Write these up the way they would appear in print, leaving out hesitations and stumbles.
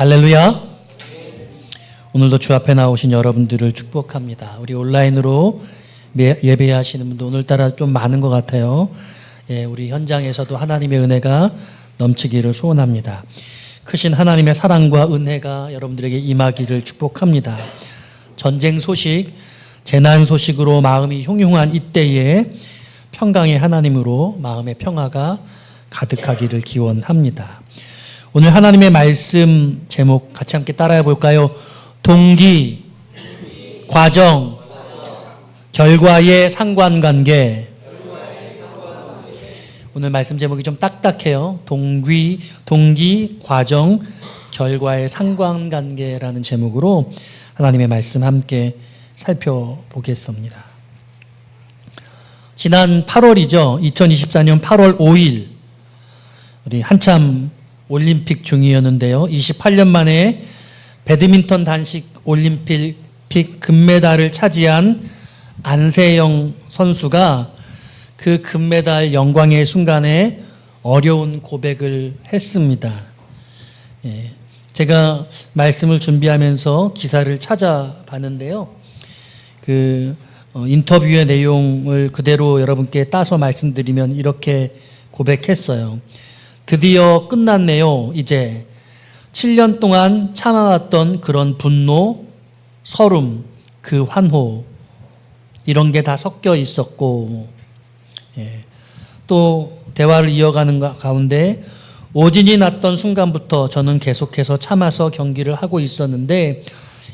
할렐루야. 오늘도 주 앞에 나오신 여러분들을 축복합니다. 우리 온라인으로 예배하시는 분도 오늘따라 좀 많은 것 같아요. 우리 현장에서도 하나님의 은혜가 넘치기를 소원합니다. 크신 하나님의 사랑과 은혜가 여러분들에게 임하기를 축복합니다. 전쟁 소식, 재난 소식으로 마음이 흉흉한 이때에 평강의 하나님으로 마음의 평화가 가득하기를 기원합니다. 오늘 하나님의 말씀 제목 같이 함께 따라해 볼까요? 동기, 과정, 결과의 상관관계. 오늘 말씀 제목이 좀 딱딱해요. 동기, 과정, 결과의 상관관계라는 제목으로 하나님의 말씀 함께 살펴보겠습니다. 지난 8월이죠. 2024년 8월 5일 우리 한참 올림픽 중이었는데요. 28년 만에 배드민턴 단식 올림픽 금메달을 차지한 안세영 선수가 그 금메달 영광의 순간에 어려운 고백을 했습니다. 제가 말씀을 준비하면서 기사를 찾아봤는데요. 인터뷰의 내용을 그대로 여러분께 따서 말씀드리면 이렇게 고백했어요. 드디어 끝났네요. 이제 7년 동안 참아왔던 그런 분노, 서름, 그 환호 이런 게 다 섞여 있었고, 또 대화를 이어가는 가운데 오진이 났던 순간부터 저는 계속해서 참아서 경기를 하고 있었는데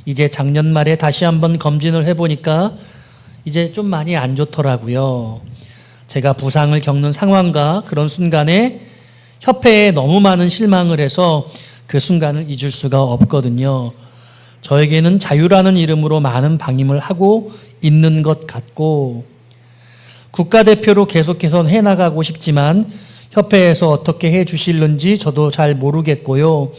이제 작년 말에 다시 한번 검진을 해보니까 이제 좀 많이 안 좋더라고요. 제가 부상을 겪는 상황과 그런 순간에 협회에 너무 많은 실망을 해서 그 순간을 잊을 수가 없거든요. 저에게는 자유라는 이름으로 많은 방임을 하고 있는 것 같고 국가대표로 계속해서 해나가고 싶지만 협회에서 어떻게 해주실는지 저도 잘 모르겠고요.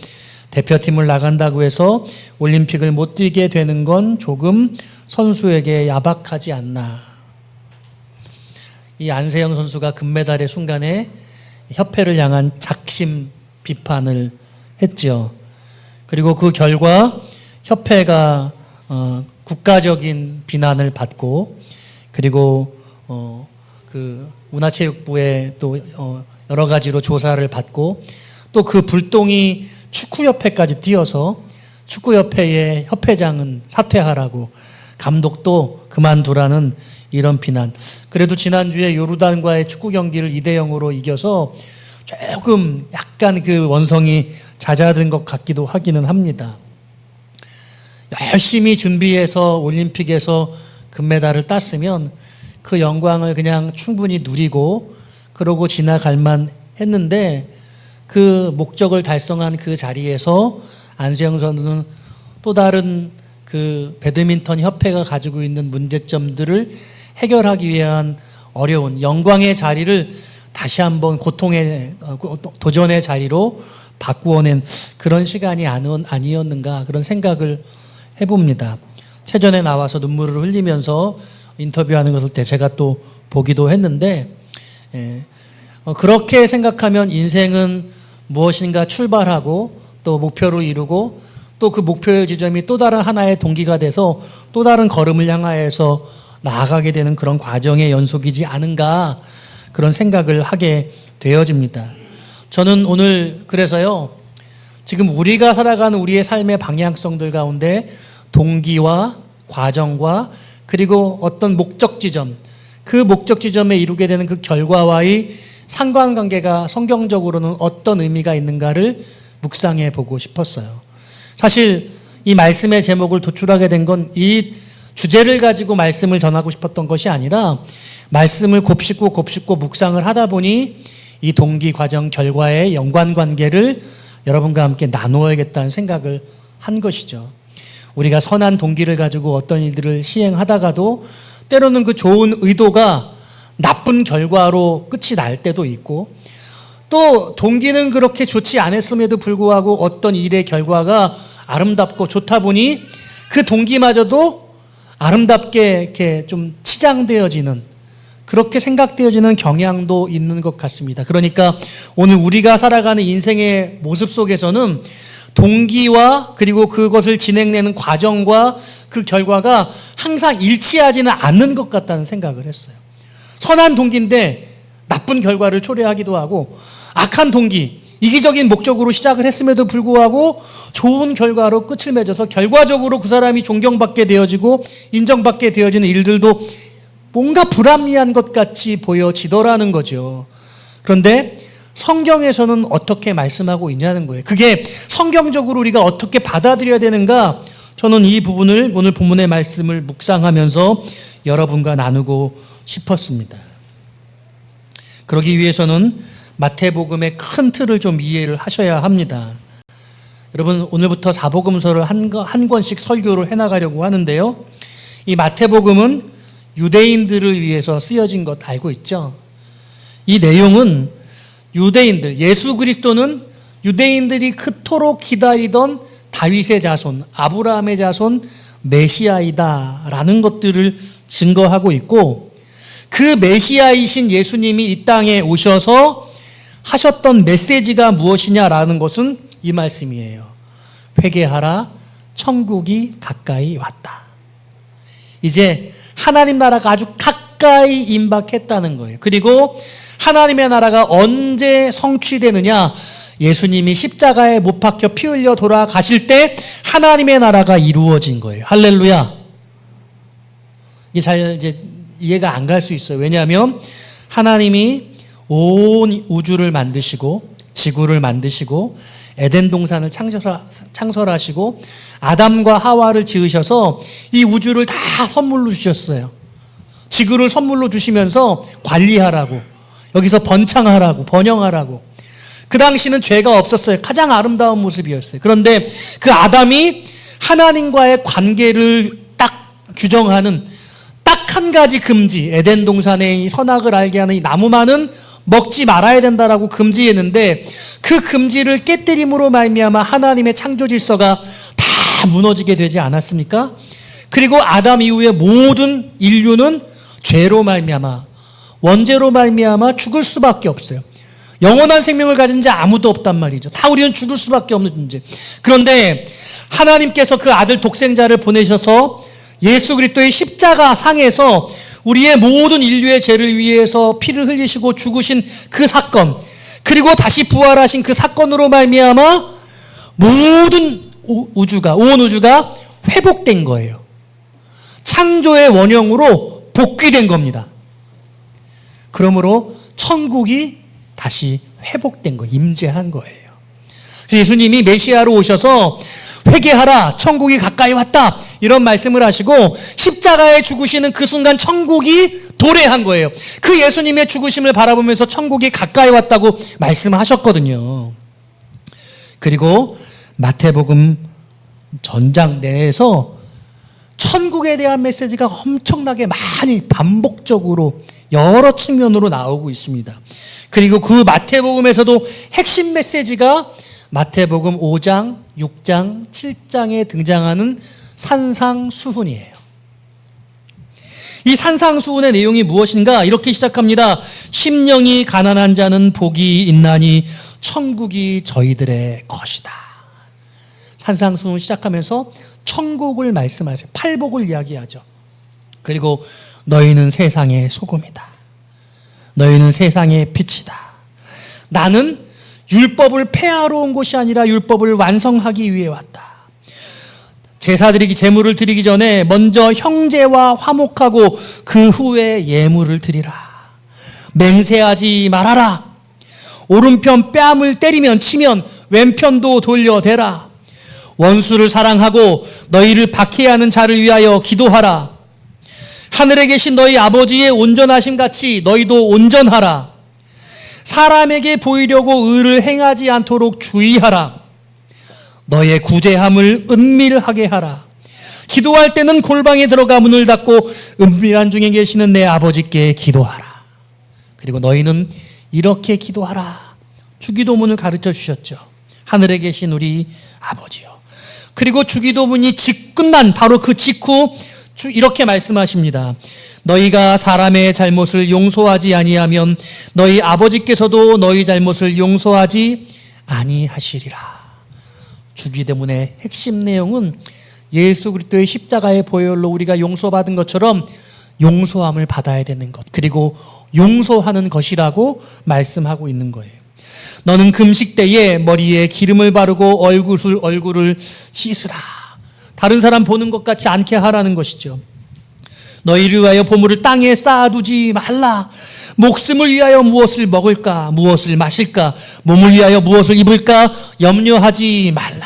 대표팀을 나간다고 해서 올림픽을 못 뛰게 되는 건 조금 선수에게 야박하지 않나. 이 안세영 선수가 금메달의 순간에 협회를 향한 작심 비판을 했죠. 그리고 그 결과 협회가 국가적인 비난을 받고 그리고 그 문화체육부에 또 여러 가지로 조사를 받고 또 그 불똥이 축구협회까지 뛰어서 축구협회의 협회장은 사퇴하라고 감독도 그만두라는 이런 비난. 그래도 지난주에 요르단과의 축구 경기를 2대0으로 이겨서 조금 약간 그 원성이 잦아든 것 같기도 하기는 합니다. 열심히 준비해서 올림픽에서 금메달을 땄으면 그 영광을 그냥 충분히 누리고 그러고 지나갈 만 했는데 그 목적을 달성한 그 자리에서 안세영 선수는 또 다른 그 배드민턴 협회가 가지고 있는 문제점들을 해결하기 위한 어려운 영광의 자리를 다시 한번 고통의 도전의 자리로 바꾸어낸 그런 시간이 아니었는가 그런 생각을 해봅니다. 체전에 나와서 눈물을 흘리면서 인터뷰하는 것을 제가 또 보기도 했는데 그렇게 생각하면 인생은 무엇인가 출발하고 또 목표를 이루고 또 그 목표의 지점이 또 다른 하나의 동기가 돼서 또 다른 걸음을 향하여서 나아가게 되는 그런 과정의 연속이지 않은가 그런 생각을 하게 되어집니다. 저는 오늘 그래서요 지금 우리가 살아가는 우리의 삶의 방향성들 가운데 동기와 과정과 그리고 어떤 목적 지점 그 목적 지점에 이루게 되는 그 결과와의 상관관계가 성경적으로는 어떤 의미가 있는가를 묵상해 보고 싶었어요. 사실 이 말씀의 제목을 도출하게 된 건 이 주제를 가지고 말씀을 전하고 싶었던 것이 아니라 말씀을 곱씹고 묵상을 하다 보니 이 동기, 과정, 결과의 연관관계를 여러분과 함께 나누어야겠다는 생각을 한 것이죠. 우리가 선한 동기를 가지고 어떤 일들을 시행하다가도 때로는 그 좋은 의도가 나쁜 결과로 끝이 날 때도 있고 또 동기는 그렇게 좋지 않았음에도 불구하고 어떤 일의 결과가 아름답고 좋다 보니 그 동기마저도 아름답게 이렇게 좀 치장되어지는 그렇게 생각되어지는 경향도 있는 것 같습니다. 그러니까 오늘 우리가 살아가는 인생의 모습 속에서는 동기와 그리고 그것을 진행되는 과정과 그 결과가 항상 일치하지는 않는 것 같다는 생각을 했어요. 선한 동기인데 나쁜 결과를 초래하기도 하고, 악한 동기, 이기적인 목적으로 시작을 했음에도 불구하고 좋은 결과로 끝을 맺어서 결과적으로 그 사람이 존경받게 되어지고 인정받게 되어지는 일들도 뭔가 불합리한 것 같이 보여지더라는 거죠. 그런데 성경에서는 어떻게 말씀하고 있냐는 거예요. 그게 성경적으로 우리가 어떻게 받아들여야 되는가, 저는 이 부분을 오늘 본문의 말씀을 묵상하면서 여러분과 나누고 싶었습니다. 그러기 위해서는 마태복음의 큰 틀을 좀 이해를 하셔야 합니다. 여러분, 오늘부터 사복음서를 한 권씩 설교를 해나가려고 하는데요. 이 마태복음은 유대인들을 위해서 쓰여진 것 알고 있죠? 이 내용은 유대인들, 예수 그리스도는 유대인들이 그토록 기다리던 다윗의 자손, 아브라함의 자손, 메시아이다라는 것들을 증거하고 있고, 그 메시아이신 예수님이 이 땅에 오셔서 하셨던 메시지가 무엇이냐라는 것은 이 말씀이에요. 회개하라, 천국이 가까이 왔다. 이제 하나님 나라가 아주 가까이 임박했다는 거예요. 그리고 하나님의 나라가 언제 성취되느냐? 예수님이 십자가에 못 박혀 피 흘려 돌아가실 때 하나님의 나라가 이루어진 거예요. 할렐루야. 이게 잘 이제 이해가 안 갈 수 있어요. 왜냐하면 하나님이 온 우주를 만드시고 지구를 만드시고 에덴 동산을 창설하시고 아담과 하와를 지으셔서 이 우주를 다 선물로 주셨어요. 지구를 선물로 주시면서 관리하라고, 여기서 번창하라고, 번영하라고. 그 당시는 죄가 없었어요. 가장 아름다운 모습이었어요. 그런데 그 아담이 하나님과의 관계를 딱 규정하는 딱 한 가지 금지, 에덴 동산의 이 선악을 알게 하는 이 나무만은 먹지 말아야 된다라고 금지했는데, 그 금지를 깨뜨림으로 말미암아 하나님의 창조 질서가 다 무너지게 되지 않았습니까? 그리고 아담 이후에 모든 인류는 죄로 말미암아, 원죄로 말미암아 죽을 수밖에 없어요. 영원한 생명을 가진 자 아무도 없단 말이죠. 다 우리는 죽을 수밖에 없는 존재. 그런데 하나님께서 그 아들 독생자를 보내셔서 예수 그리스도의 십자가 상에서 우리의 모든 인류의 죄를 위해서 피를 흘리시고 죽으신 그 사건, 그리고 다시 부활하신 그 사건으로 말미암아 모든 우주가, 온 우주가 회복된 거예요. 창조의 원형으로 복귀된 겁니다. 그러므로 천국이 다시 회복된 거예요. 임재한 거예요. 그래서 예수님이 메시아로 오셔서 회개하라, 천국이 가까이 왔다, 이런 말씀을 하시고 십자가에 죽으시는 그 순간 천국이 도래한 거예요. 그 예수님의 죽으심을 바라보면서 천국이 가까이 왔다고 말씀하셨거든요. 그리고 마태복음 전장 내에서 천국에 대한 메시지가 엄청나게 많이 반복적으로 여러 측면으로 나오고 있습니다. 그리고 그 마태복음에서도 핵심 메시지가 마태복음 5장, 6장, 7장에 등장하는 산상수훈이에요. 이 산상수훈의 내용이 무엇인가? 이렇게 시작합니다. 심령이 가난한 자는 복이 있나니 천국이 저희들의 것이다. 산상수훈 시작하면서 천국을 말씀하세요. 팔복을 이야기하죠. 그리고 너희는 세상의 소금이다. 너희는 세상의 빛이다. 나는 율법을 폐하러 온 것이 아니라 율법을 완성하기 위해 왔다. 제사드리기, 제물을 드리기 전에 먼저 형제와 화목하고 그 후에 예물을 드리라. 맹세하지 말아라. 오른편 뺨을 때리면 치면 왼편도 돌려대라. 원수를 사랑하고 너희를 박해하는 자를 위하여 기도하라. 하늘에 계신 너희 아버지의 온전하심 같이 너희도 온전하라. 사람에게 보이려고 의를 행하지 않도록 주의하라. 너의 구제함을 은밀하게 하라. 기도할 때는 골방에 들어가 문을 닫고 은밀한 중에 계시는 내 아버지께 기도하라. 그리고 너희는 이렇게 기도하라. 주기도문을 가르쳐 주셨죠. 하늘에 계신 우리 아버지요. 그리고 주기도문이 끝난 바로 그 직후 이렇게 말씀하십니다. 너희가 사람의 잘못을 용서하지 아니하면 너희 아버지께서도 너희 잘못을 용서하지 아니하시리라. 주기 때문에 핵심 내용은 예수 그리스도의 십자가의 보혈로 우리가 용서받은 것처럼 용서함을 받아야 되는 것, 그리고 용서하는 것이라고 말씀하고 있는 거예요. 너는 금식 때에 머리에 기름을 바르고 얼굴을 씻으라. 다른 사람 보는 것 같지 않게 하라는 것이죠. 너희를 위하여 보물을 땅에 쌓아두지 말라. 목숨을 위하여 무엇을 먹을까, 무엇을 마실까, 몸을 위하여 무엇을 입을까 염려하지 말라.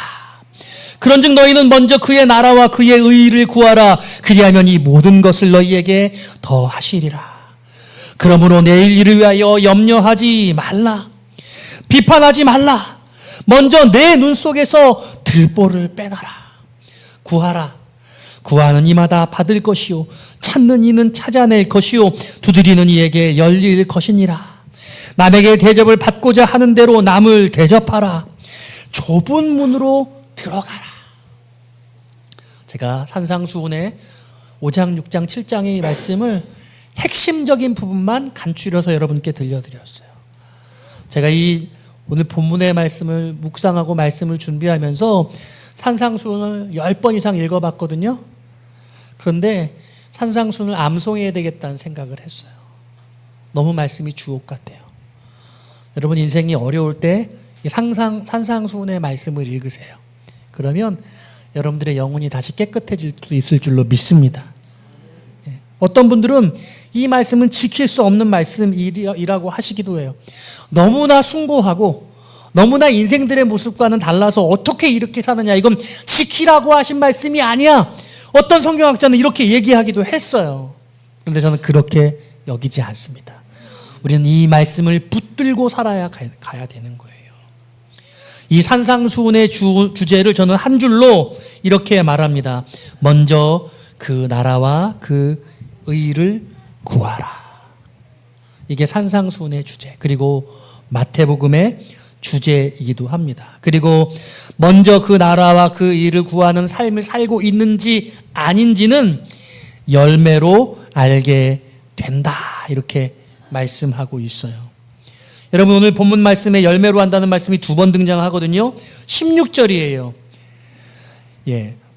그런즉 너희는 먼저 그의 나라와 그의 의를 구하라. 그리하면 이 모든 것을 너희에게 더하시리라. 그러므로 내일 일을 위하여 염려하지 말라. 비판하지 말라. 먼저 내 눈 속에서 들보를 빼놔라. 구하라. 구하는 이마다 받을 것이요 찾는 이는 찾아낼 것이요 두드리는 이에게 열릴 것이니라. 남에게 대접을 받고자 하는 대로 남을 대접하라. 좁은 문으로 들어가라. 제가 산상수훈의 5장, 6장, 7장의 말씀을 핵심적인 부분만 간추려서 여러분께 들려드렸어요. 제가 이 오늘 본문의 말씀을 묵상하고 말씀을 준비하면서 산상수훈을 10번 이상 읽어봤거든요. 그런데 산상수훈을 암송해야 되겠다는 생각을 했어요. 너무 말씀이 주옥 같아요. 여러분 인생이 어려울 때 산상수훈의 말씀을 읽으세요. 그러면 여러분들의 영혼이 다시 깨끗해질 수 있을 줄로 믿습니다. 어떤 분들은 이 말씀은 지킬 수 없는 말씀이라고 하시기도 해요. 너무나 숭고하고 너무나 인생들의 모습과는 달라서 어떻게 이렇게 사느냐, 이건 지키라고 하신 말씀이 아니야. 어떤 성경학자는 이렇게 얘기하기도 했어요. 그런데 저는 그렇게 여기지 않습니다. 우리는 이 말씀을 붙들고 살아야 가야 되는 거예요. 이 산상수훈의 주제를 저는 한 줄로 이렇게 말합니다. 먼저 그 나라와 그 의를 구하라. 이게 산상수훈의 주제, 그리고 마태복음의 주제이기도 합니다. 그리고 먼저 그 나라와 그 의를 구하는 삶을 살고 있는지 아닌지는 열매로 알게 된다. 이렇게 말씀하고 있어요. 여러분 오늘 본문 말씀에 열매로 한다는 말씀이 2번 등장하거든요. 16절이에요.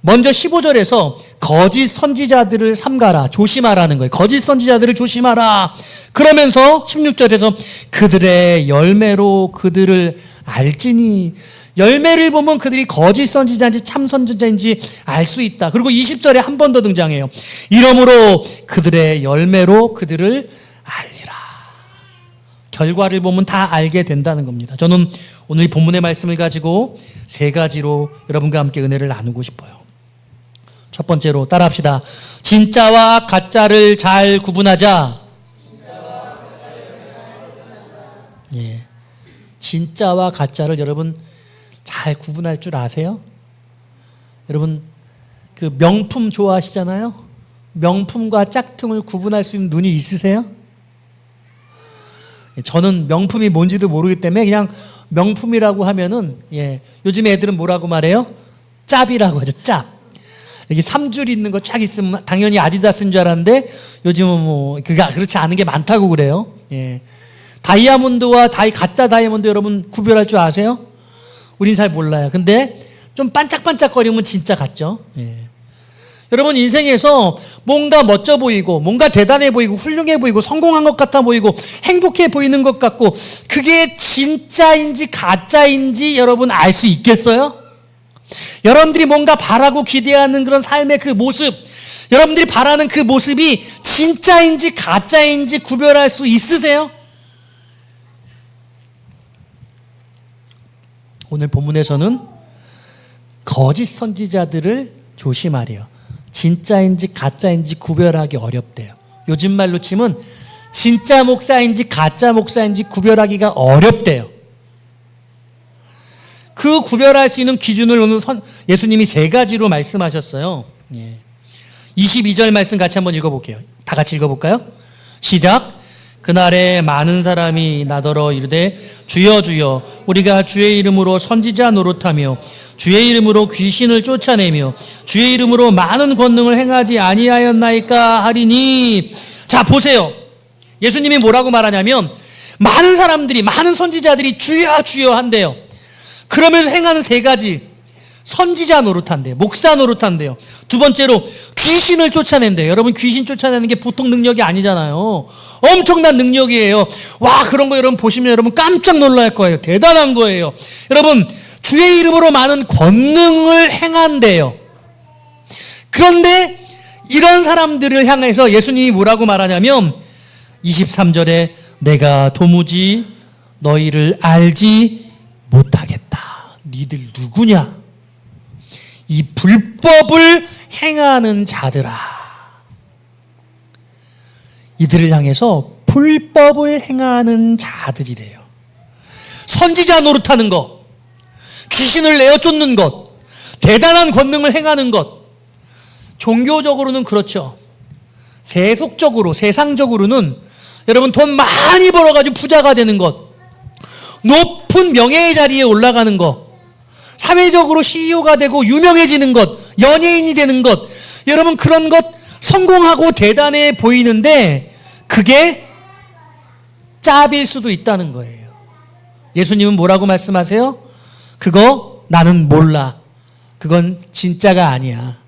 먼저 15절에서 거짓 선지자들을 삼가라, 조심하라는 거예요. 거짓 선지자들을 조심하라. 그러면서 16절에서 그들의 열매로 그들을 알지니, 열매를 보면 그들이 거짓 선지자인지 참 선지자인지 알 수 있다. 그리고 20절에 한 번 더 등장해요. 이러므로 그들의 열매로 그들을 알리라. 결과를 보면 다 알게 된다는 겁니다. 저는 오늘 이 본문의 말씀을 가지고 3가지로 여러분과 함께 은혜를 나누고 싶어요. 첫 번째로 따라합시다. 진짜와 가짜를 잘 구분하자. 진짜와 가짜를 여러분 잘 구분할 줄 아세요? 여러분 그 명품 좋아하시잖아요? 명품과 짝퉁을 구분할 수 있는 눈이 있으세요? 저는 명품이 뭔지도 모르기 때문에 그냥 명품이라고 하면은 요즘 애들은 뭐라고 말해요? 짭이라고 하죠. 짭. 이렇게 3줄 있는 거 쫙 있으면 당연히 아디다스인 줄 알았는데 요즘은 뭐 그렇지 않은 게 많다고 그래요. 다이아몬드와 가짜 다이아몬드 여러분 구별할 줄 아세요? 우린 잘 몰라요. 근데 좀 반짝반짝거리면 진짜 같죠. 여러분 인생에서 뭔가 멋져 보이고 뭔가 대단해 보이고 훌륭해 보이고 성공한 것 같아 보이고 행복해 보이는 것 같고 그게 진짜인지 가짜인지 여러분 알 수 있겠어요? 여러분들이 뭔가 바라고 기대하는 그런 삶의 그 모습, 여러분들이 바라는 그 모습이 진짜인지 가짜인지 구별할 수 있으세요? 오늘 본문에서는 거짓 선지자들을 조심하래요. 진짜인지 가짜인지 구별하기 어렵대요. 요즘 말로 치면 진짜 목사인지 가짜 목사인지 구별하기가 어렵대요. 그 구별할 수 있는 기준을 오늘 예수님이 3가지로 말씀하셨어요. 22절 말씀 같이 한번 읽어볼게요. 다 같이 읽어볼까요? 시작. 그날에 많은 사람이 나더러 이르되 주여 주여 우리가 주의 이름으로 선지자 노릇하며 주의 이름으로 귀신을 쫓아내며 주의 이름으로 많은 권능을 행하지 아니하였나이까 하리니. 자 보세요. 예수님이 뭐라고 말하냐면 많은 사람들이 많은 선지자들이 주여 주여 한대요. 그러면서 행하는 3가지. 선지자 노릇한대요. 목사 노릇한대요. 두 번째로 귀신을 쫓아낸대요. 여러분, 귀신 쫓아내는 게 보통 능력이 아니잖아요. 엄청난 능력이에요. 와, 그런 거 여러분 보시면 여러분 깜짝 놀랄 거예요. 대단한 거예요. 여러분, 주의 이름으로 많은 권능을 행한대요. 그런데 이런 사람들을 향해서 예수님이 뭐라고 말하냐면 23절에 내가 도무지 너희를 알지 못하겠다. 니들 누구냐? 이 불법을 행하는 자들아. 이들을 향해서 불법을 행하는 자들이래요. 선지자 노릇하는 것, 귀신을 내어 쫓는 것, 대단한 권능을 행하는 것. 종교적으로는 그렇죠. 세속적으로, 세상적으로는 여러분 돈 많이 벌어가지고 부자가 되는 것, 높은 명예의 자리에 올라가는 것, 사회적으로 CEO가 되고 유명해지는 것, 연예인이 되는 것, 여러분 그런 것 성공하고 대단해 보이는데 그게 짭일 수도 있다는 거예요. 예수님은 뭐라고 말씀하세요? 그거 나는 몰라. 그건 진짜가 아니야.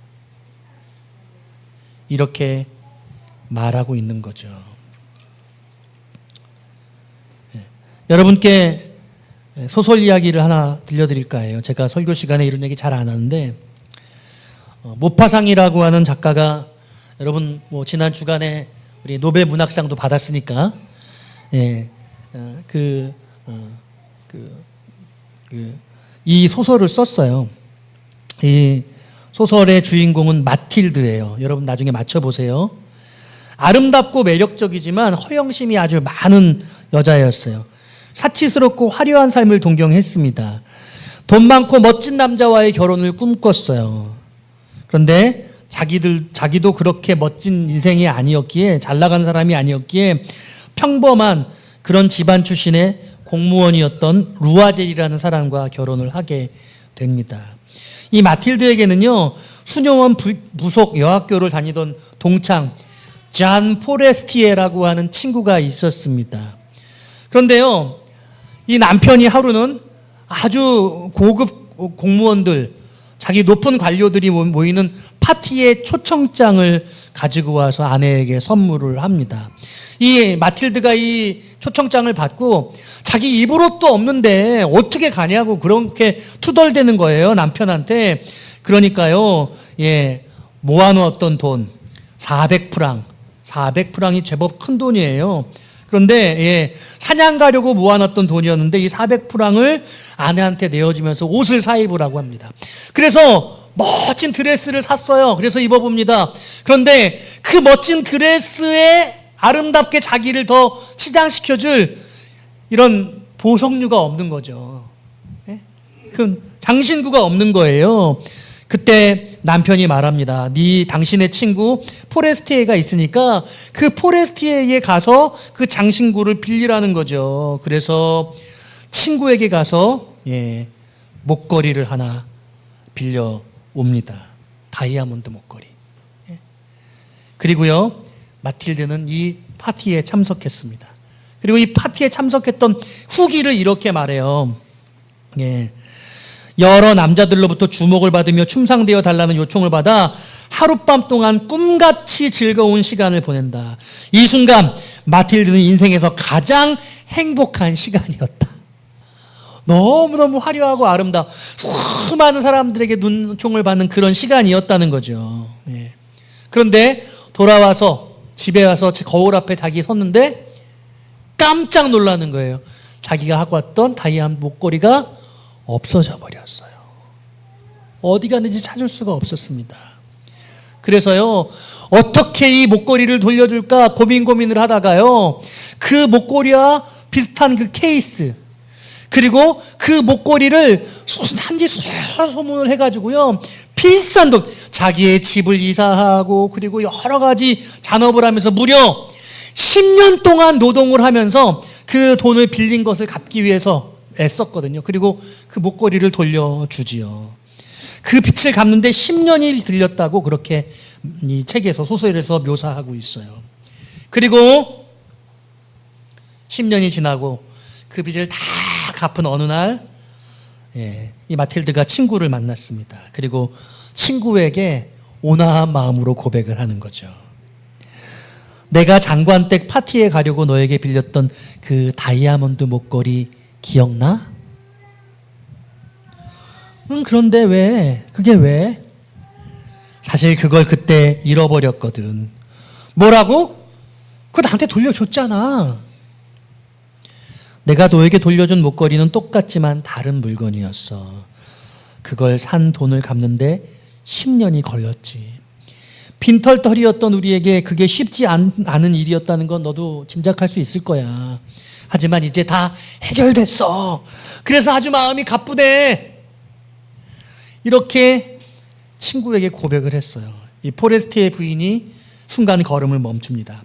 이렇게 말하고 있는 거죠. 여러분께 소설 이야기를 하나 들려드릴까 해요. 제가 설교 시간에 이런 얘기 잘 안 하는데 모파상이라고 하는 작가가 여러분 뭐 지난 주간에 우리 노벨 문학상도 받았으니까 이 소설을 썼어요. 이 소설의 주인공은 마틸드예요. 여러분 나중에 맞춰보세요. 아름답고 매력적이지만 허영심이 아주 많은 여자였어요. 사치스럽고 화려한 삶을 동경했습니다. 돈 많고 멋진 남자와의 결혼을 꿈꿨어요. 그런데 자기도 그렇게 멋진 인생이 아니었기에, 잘 나간 사람이 아니었기에 평범한 그런 집안 출신의 공무원이었던 루아젤이라는 사람과 결혼을 하게 됩니다. 이 마틸드에게는요, 수녀원 부속 여학교를 다니던 동창 잔 포레스티에라고 하는 친구가 있었습니다. 그런데요, 이 남편이 하루는 아주 고급 공무원들, 자기 높은 관료들이 모이는 파티에 초청장을 가지고 와서 아내에게 선물을 합니다. 이 마틸드가 이 초청장을 받고 자기 입으로 없는데 어떻게 가냐고 그렇게 투덜대는 거예요, 남편한테. 그러니까요, 모아놓았던 돈 400프랑이 제법 큰 돈이에요. 그런데 사냥 가려고 모아놨던 돈이었는데 이 400프랑을 아내한테 내어주면서 옷을 사입으라고 합니다. 그래서 멋진 드레스를 샀어요. 그래서 입어봅니다. 그런데 그 멋진 드레스에 아름답게 자기를 더 치장시켜줄 이런 보석류가 없는 거죠. 그 장신구가 없는 거예요. 그때 남편이 말합니다. 당신의 친구 포레스티에가 있으니까 그 포레스티에에 가서 그 장신구를 빌리라는 거죠. 그래서 친구에게 가서 목걸이를 하나 빌려 옵니다. 다이아몬드 목걸이. 그리고요, 마틸드는 이 파티에 참석했습니다. 그리고 이 파티에 참석했던 후기를 이렇게 말해요. 여러 남자들로부터 주목을 받으며 춤상되어 달라는 요청을 받아 하룻밤 동안 꿈같이 즐거운 시간을 보낸다. 이 순간 마틸드는 인생에서 가장 행복한 시간이었다. 너무너무 화려하고 아름다워 수많은 사람들에게 눈총을 받는 그런 시간이었다는 거죠. 그런데 돌아와서 집에 와서 거울 앞에 자기 섰는데 깜짝 놀라는 거예요. 자기가 하고 왔던 다이아몬드 목걸이가 없어져 버렸어요. 어디 갔는지 찾을 수가 없었습니다. 그래서요, 어떻게 이 목걸이를 돌려줄까 고민을 하다가요, 그 목걸이와 비슷한 그 케이스, 그리고 그 목걸이를 산지 소문을 해가지고요, 비싼 돈, 자기의 집을 이사하고 그리고 여러 가지 잔업을 하면서 무려 10년 동안 노동을 하면서 그 돈을 빌린 것을 갚기 위해서 애썼거든요. 그리고 그 목걸이를 돌려주지요. 그 빚을 갚는데 10년이 들렸다고 그렇게 이 책에서, 소설에서 묘사하고 있어요. 그리고 10년이 지나고 그 빚을 다 갚은 어느 날 이 마틸드가 친구를 만났습니다. 그리고 친구에게 온화한 마음으로 고백을 하는 거죠. 내가 장관댁 파티에 가려고 너에게 빌렸던 그 다이아몬드 목걸이 기억나? 응, 그런데 왜? 그게 왜? 사실 그걸 그때 잃어버렸거든. 뭐라고? 그거 나한테 돌려줬잖아. 내가 너에게 돌려준 목걸이는 똑같지만 다른 물건이었어. 그걸 산 돈을 갚는데 10년이 걸렸지. 빈털터리였던 우리에게 그게 쉽지 않은 일이었다는 건 너도 짐작할 수 있을 거야. 하지만 이제 다 해결됐어. 그래서 아주 마음이 가쁘네. 이렇게 친구에게 고백을 했어요. 이 포레스트의 부인이 순간 걸음을 멈춥니다.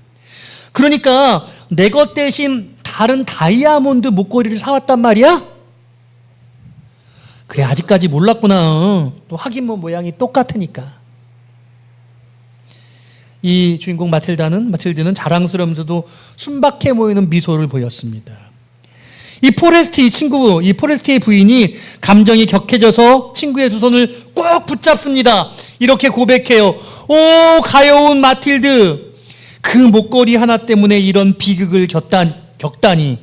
그러니까 내 것 대신 다른 다이아몬드 목걸이를 사왔단 말이야? 그래, 아직까지 몰랐구나. 또 하긴 뭐 모양이 똑같으니까. 이 주인공 마틸드는 자랑스러우면서도 순박해 보이는 미소를 보였습니다. 이 포레스트의 부인이 감정이 격해져서 친구의 두 손을 꼭 붙잡습니다. 이렇게 고백해요. 오, 가여운 마틸드. 그 목걸이 하나 때문에 이런 비극을 겪다니.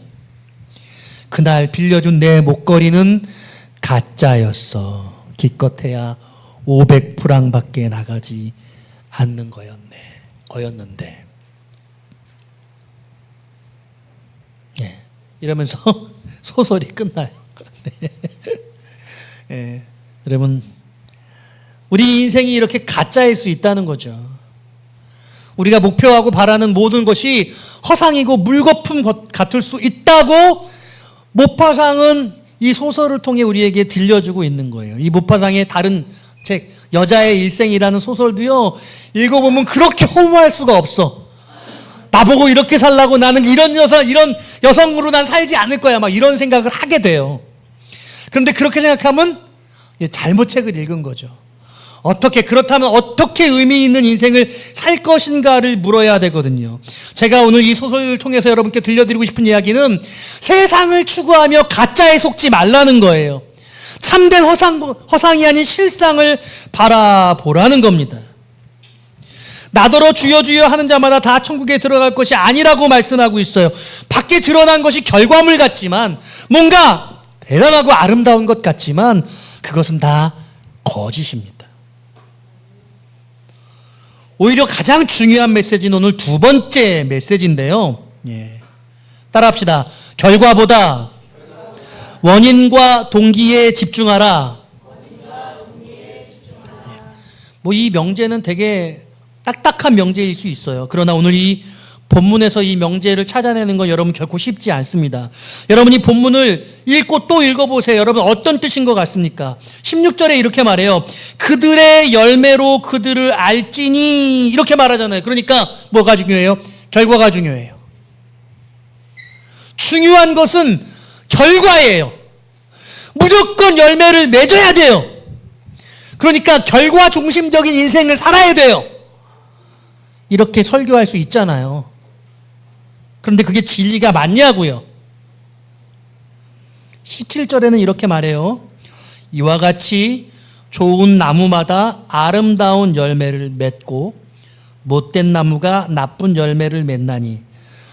그날 빌려준 내 목걸이는 가짜였어. 기껏해야 500프랑밖에 나가지 않는 거였는데. 네, 이러면서 소설이 끝나요. 네. 네, 여러분, 우리 인생이 이렇게 가짜일 수 있다는 거죠. 우리가 목표하고 바라는 모든 것이 허상이고 물거품 같을 수 있다고 모파상은 이 소설을 통해 우리에게 들려주고 있는 거예요. 이 모파상의 다른 책, 여자의 일생이라는 소설도요, 읽어보면 그렇게 허무할 수가 없어. 나보고 이렇게 살라고, 나는 이런 여성으로 난 살지 않을 거야, 막 이런 생각을 하게 돼요. 그런데 그렇게 생각하면 잘못 책을 읽은 거죠. 그렇다면 어떻게 의미 있는 인생을 살 것인가를 물어야 되거든요. 제가 오늘 이 소설을 통해서 여러분께 들려드리고 싶은 이야기는 세상을 추구하며 가짜에 속지 말라는 거예요. 참된 허상이 아닌 실상을 바라보라는 겁니다. 나더러 주여 주여 하는 자마다 다 천국에 들어갈 것이 아니라고 말씀하고 있어요. 밖에 드러난 것이 결과물 같지만, 뭔가 대단하고 아름다운 것 같지만 그것은 다 거짓입니다. 오히려 가장 중요한 메시지는 오늘 두 번째 메시지인데요. 따라합시다. 결과보다 원인과 동기에 집중하라. 이 명제는 되게 딱딱한 명제일 수 있어요. 그러나 오늘 이 본문에서 이 명제를 찾아내는 건 여러분 결코 쉽지 않습니다. 여러분이 본문을 읽고 또 읽어보세요. 여러분 어떤 뜻인 것 같습니까? 16절에 이렇게 말해요. 그들의 열매로 그들을 알지니, 이렇게 말하잖아요. 그러니까 뭐가 중요해요? 결과가 중요해요. 중요한 것은 결과예요. 무조건 열매를 맺어야 돼요. 그러니까 결과 중심적인 인생을 살아야 돼요. 이렇게 설교할 수 있잖아요. 그런데 그게 진리가 맞냐고요. 17절에는 이렇게 말해요. 이와 같이 좋은 나무마다 아름다운 열매를 맺고 못된 나무가 나쁜 열매를 맺나니.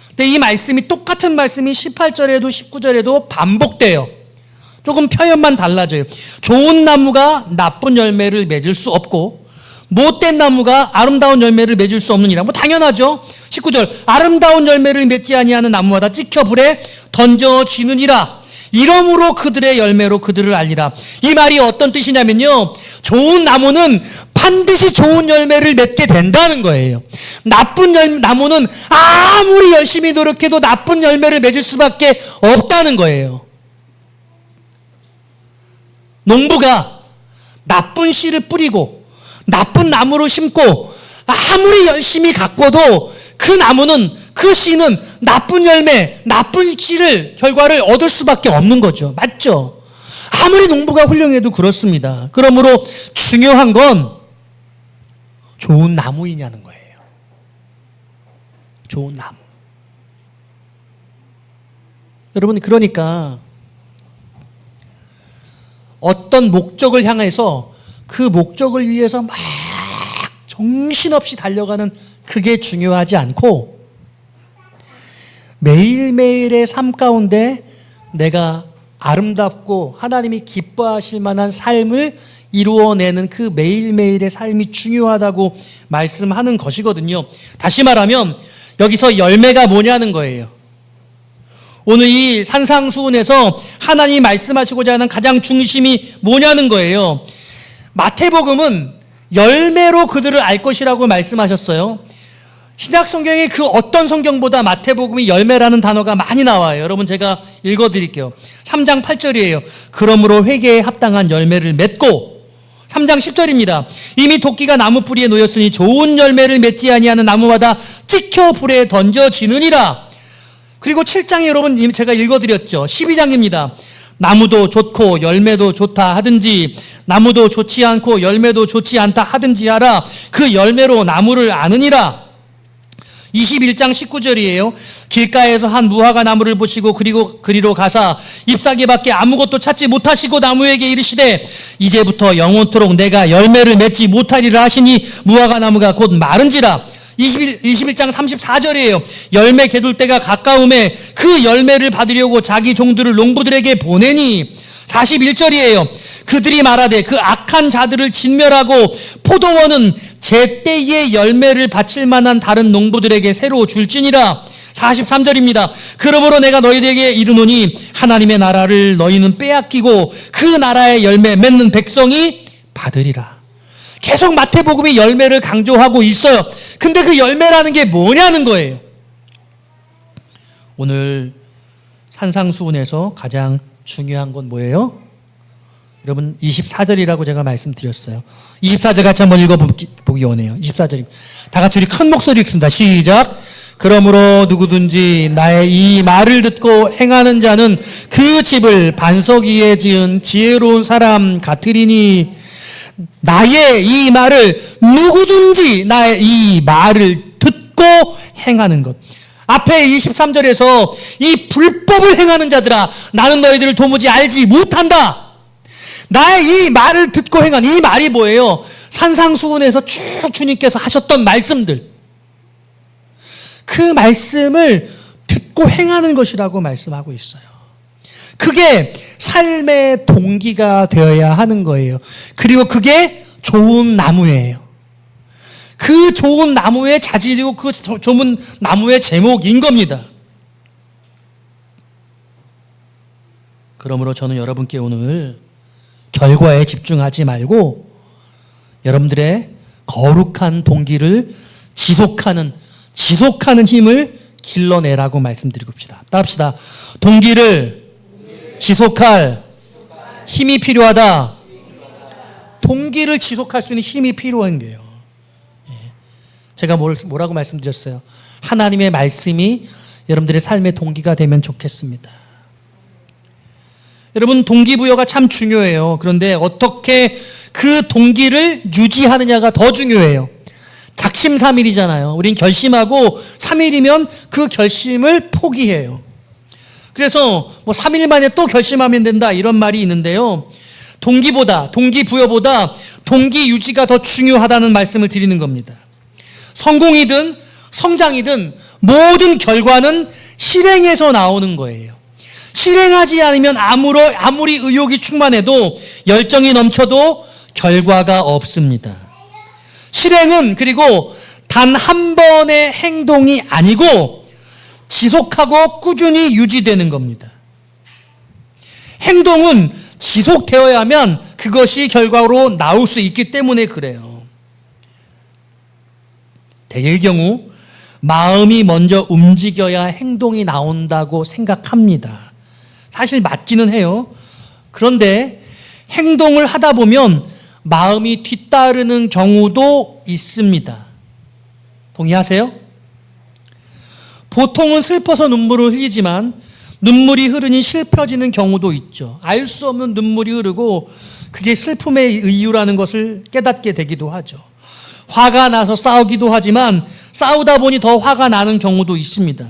근데 이 말씀이, 똑같은 말씀이 18절에도 19절에도 반복돼요. 조금 표현만 달라져요. 좋은 나무가 나쁜 열매를 맺을 수 없고 못된 나무가 아름다운 열매를 맺을 수 없느니라. 당연하죠. 19절, 아름다운 열매를 맺지 아니하는 나무마다 찍혀 불에 던져지느니라. 이러므로 그들의 열매로 그들을 알리라. 이 말이 어떤 뜻이냐면요, 좋은 나무는 반드시 좋은 열매를 맺게 된다는 거예요. 나쁜 나무는 아무리 열심히 노력해도 나쁜 열매를 맺을 수밖에 없다는 거예요. 농부가 나쁜 씨를 뿌리고 나쁜 나무를 심고 아무리 열심히 가꿔도 그 나무는, 그 씨는 나쁜 열매, 나쁜 결과를 얻을 수밖에 없는 거죠. 맞죠? 아무리 농부가 훌륭해도 그렇습니다. 그러므로 중요한 건 좋은 나무이냐는 거예요. 좋은 나무. 여러분, 그러니까 어떤 목적을 향해서 그 목적을 위해서 막 정신없이 달려가는 그게 중요하지 않고 매일매일의 삶 가운데 내가 아름답고 하나님이 기뻐하실 만한 삶을 이루어내는 그 매일매일의 삶이 중요하다고 말씀하는 것이거든요. 다시 말하면 여기서 열매가 뭐냐는 거예요. 오늘 이 산상수훈에서 하나님이 말씀하시고자 하는 가장 중심이 뭐냐는 거예요. 마태복음은 열매로 그들을 알 것이라고 말씀하셨어요. 신약 성경의 그 어떤 성경보다 마태복음이 열매라는 단어가 많이 나와요. 여러분 제가 읽어드릴게요. 3장 8절이에요. 그러므로 회개에 합당한 열매를 맺고 3장 10절입니다. 이미 도끼가 나무 뿌리에 놓였으니 좋은 열매를 맺지 아니하는 나무마다 찍혀 불에 던져지느니라. 그리고 7장에 여러분 제가 읽어드렸죠. 12장입니다. 나무도 좋고 열매도 좋다 하든지 나무도 좋지 않고 열매도 좋지 않다 하든지 하라. 그 열매로 나무를 아느니라. 21장 19절이에요. 길가에서 한 무화과 나무를 보시고 그리로 가사 잎사귀밖에 아무것도 찾지 못하시고 나무에게 이르시되 이제부터 영원토록 내가 열매를 맺지 못하리라 하시니 무화과 나무가 곧 마른지라. 21장 34절이에요. 열매 게둘 때가 가까움에 그 열매를 받으려고 자기 종들을 농부들에게 보내니. 41절이에요. 그들이 말하되 그 악한 자들을 진멸하고 포도원은 제때에 열매를 바칠 만한 다른 농부들에게 새로 줄지니라. 43절입니다. 그러므로 내가 너희에게 이르노니 하나님의 나라를 너희는 빼앗기고 그 나라의 열매 맺는 백성이 받으리라. 계속 마태복음이 열매를 강조하고 있어요. 근데 그 열매라는 게 뭐냐는 거예요. 오늘 산상수훈에서 가장 중요한 건 뭐예요? 여러분 24절이라고 제가 말씀드렸어요. 24절 같이 한번 읽어보기 원해요. 24절입니다. 다 같이 우리 큰 목소리 읽습니다. 시작. 그러므로 누구든지 나의 이 말을 듣고 행하는 자는 그 집을 반석 위에 지은 지혜로운 사람 같으리니. 나의 이 말을 누구든지 나의 이 말을 듣고 행하는 것. 앞에 23절에서 이 불법을 행하는 자들아 나는 너희들을 도무지 알지 못한다. 나의 이 말을 듣고 행하는 이 말이 뭐예요? 산상수훈에서 쭉 주님께서 하셨던 말씀들, 그 말씀을 듣고 행하는 것이라고 말씀하고 있어요. 그게 삶의 동기가 되어야 하는 거예요. 그리고 그게 좋은 나무예요. 그 좋은 나무의 자질이고 그 좋은 나무의 제목인 겁니다. 그러므로 저는 여러분께 오늘 결과에 집중하지 말고 여러분들의 거룩한 동기를 지속하는 힘을 길러내라고 말씀드리고 싶습니다. 따라합시다. 동기를 지속할 힘이 필요하다. 동기를 지속할 수 있는 힘이 필요한 거예요. 제가 뭐라고 말씀드렸어요? 하나님의 말씀이 여러분들의 삶의 동기가 되면 좋겠습니다. 여러분 동기부여가 참 중요해요. 그런데 어떻게 그 동기를 유지하느냐가 더 중요해요. 작심삼일이잖아요. 우린 결심하고 3일이면 그 결심을 포기해요. 그래서 3일 만에 또 결심하면 된다 이런 말이 있는데요. 동기부여보다 동기 유지가 더 중요하다는 말씀을 드리는 겁니다. 성공이든 성장이든 모든 결과는 실행에서 나오는 거예요. 실행하지 않으면 아무리 의욕이 충만해도 열정이 넘쳐도 결과가 없습니다. 실행은 그리고 단 한 번의 행동이 아니고 지속하고 꾸준히 유지되는 겁니다. 행동은 지속되어야 하면 그것이 결과로 나올 수 있기 때문에 그래요. 대개의 경우 마음이 먼저 움직여야 행동이 나온다고 생각합니다. 사실 맞기는 해요. 그런데 행동을 하다 보면 마음이 뒤따르는 경우도 있습니다. 동의하세요? 보통은 슬퍼서 눈물을 흘리지만 눈물이 흐르니 슬퍼지는 경우도 있죠. 알 수 없는 눈물이 흐르고 그게 슬픔의 이유라는 것을 깨닫게 되기도 하죠. 화가 나서 싸우기도 하지만 싸우다 보니 더 화가 나는 경우도 있습니다.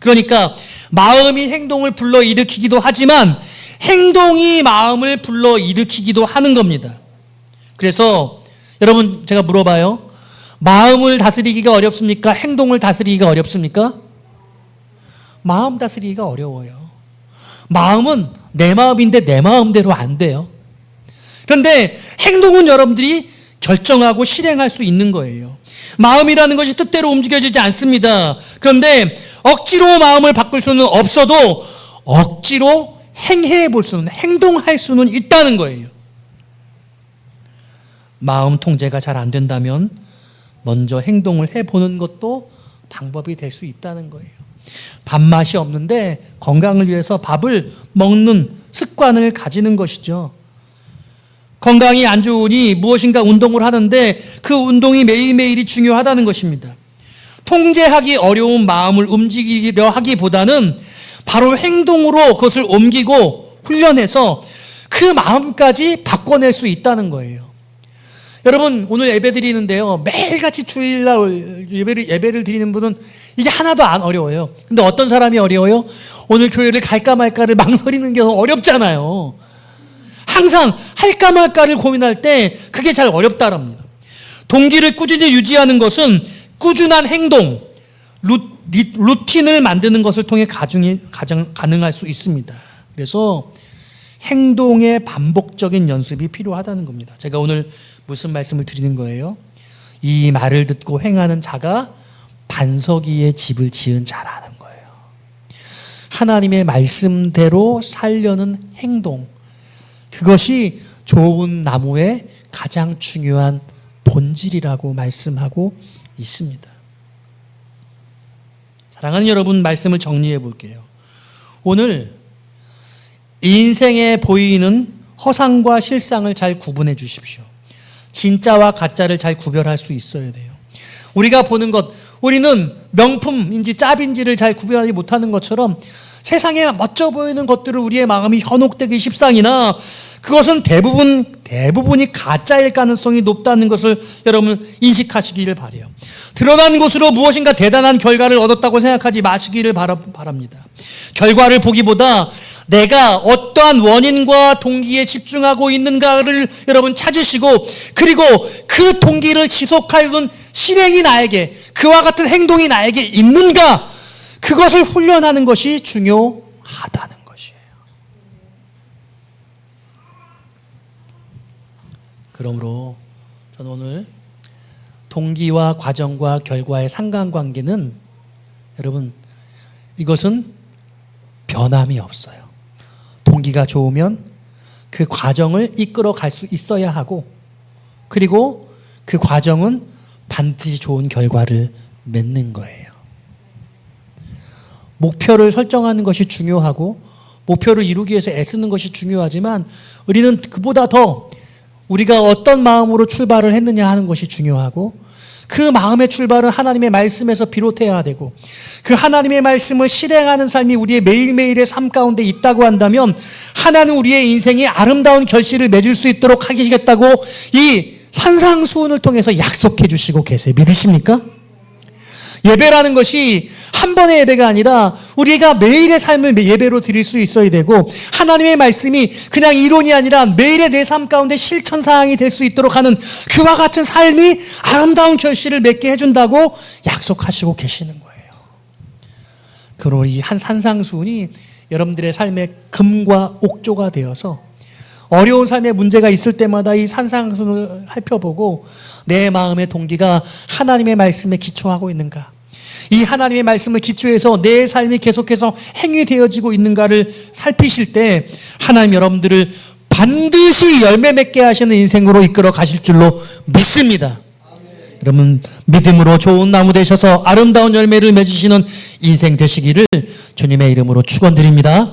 그러니까 마음이 행동을 불러일으키기도 하지만 행동이 마음을 불러일으키기도 하는 겁니다. 그래서 여러분 제가 물어봐요. 마음을 다스리기가 어렵습니까? 행동을 다스리기가 어렵습니까? 마음 다스리기가 어려워요. 마음은 내 마음인데 내 마음대로 안 돼요. 그런데 행동은 여러분들이 결정하고 실행할 수 있는 거예요. 마음이라는 것이 뜻대로 움직여지지 않습니다. 그런데 억지로 마음을 바꿀 수는 없어도 억지로 행해 볼 수는, 행동할 수는 있다는 거예요. 마음 통제가 잘 안 된다면 먼저 행동을 해보는 것도 방법이 될 수 있다는 거예요. 밥맛이 없는데 건강을 위해서 밥을 먹는 습관을 가지는 것이죠. 건강이 안 좋으니 무엇인가 운동을 하는데 그 운동이 매일매일이 중요하다는 것입니다. 통제하기 어려운 마음을 움직이려 하기보다는 바로 행동으로 그것을 옮기고 훈련해서 그 마음까지 바꿔낼 수 있다는 거예요. 여러분 오늘 예배 드리는데요. 매일같이 주일날 예배를 드리는 분은 이게 하나도 안 어려워요. 근데 어떤 사람이 어려워요? 오늘 교회를 갈까 말까를 망설이는 게 어렵잖아요. 항상 할까 말까를 고민할 때 그게 잘 어렵다랍니다. 동기를 꾸준히 유지하는 것은 꾸준한 행동, 루틴을 만드는 것을 통해 가장 가능할 수 있습니다. 그래서 행동의 반복적인 연습이 필요하다는 겁니다. 제가 오늘 무슨 말씀을 드리는 거예요? 이 말을 듣고 행하는 자가 반석 위에 집을 지은 자라는 거예요. 하나님의 말씀대로 살려는 행동, 그것이 좋은 나무의 가장 중요한 본질이라고 말씀하고 있습니다. 사랑하는 여러분, 말씀을 정리해 볼게요. 오늘 인생에 보이는 허상과 실상을 잘 구분해 주십시오. 진짜와 가짜를 잘 구별할 수 있어야 돼요. 우리가 보는 것, 우리는 명품인지 짭인지를 잘 구별하지 못하는 것처럼 세상에 멋져 보이는 것들을 우리의 마음이 현혹되기 십상이나 그것은 대부분이 가짜일 가능성이 높다는 것을 여러분 인식하시기를 바라요. 드러난 것으로 무엇인가 대단한 결과를 얻었다고 생각하지 마시기를 바랍니다. 결과를 보기보다 내가 어떠한 원인과 동기에 집중하고 있는가를 여러분 찾으시고, 그리고 그 동기를 지속하는 실행이 나에게, 그와 같은 행동이 나에게 있는가, 그것을 훈련하는 것이 중요하다는 것이에요. 그러므로 저는 오늘 동기와 과정과 결과의 상관관계는 여러분 이것은 변함이 없어요. 동기가 좋으면 그 과정을 이끌어 갈 수 있어야 하고, 그리고 그 과정은 반드시 좋은 결과를 맺는 거예요. 목표를 설정하는 것이 중요하고 목표를 이루기 위해서 애쓰는 것이 중요하지만 우리는 그보다 더 우리가 어떤 마음으로 출발을 했느냐 하는 것이 중요하고, 그 마음의 출발은 하나님의 말씀에서 비롯해야 되고, 그 하나님의 말씀을 실행하는 삶이 우리의 매일매일의 삶 가운데 있다고 한다면 하나는 우리의 인생에 아름다운 결실을 맺을 수 있도록 하시겠다고 이 산상수훈을 통해서 약속해 주시고 계세요. 믿으십니까? 예배라는 것이 한 번의 예배가 아니라 우리가 매일의 삶을 예배로 드릴 수 있어야 되고, 하나님의 말씀이 그냥 이론이 아니라 매일의 내 삶 가운데 실천사항이 될 수 있도록 하는 그와 같은 삶이 아름다운 결실을 맺게 해준다고 약속하시고 계시는 거예요. 그러므로 이 한 산상수훈이 여러분들의 삶의 금과 옥조가 되어서 어려운 삶의 문제가 있을 때마다 이 산상수훈을 살펴보고 내 마음의 동기가 하나님의 말씀에 기초하고 있는가, 이 하나님의 말씀을 기초해서 내 삶이 계속해서 행위되어지고 있는가를 살피실 때 하나님 여러분들을 반드시 열매 맺게 하시는 인생으로 이끌어 가실 줄로 믿습니다. 여러분 믿음으로 좋은 나무 되셔서 아름다운 열매를 맺으시는 인생 되시기를 주님의 이름으로 축원드립니다.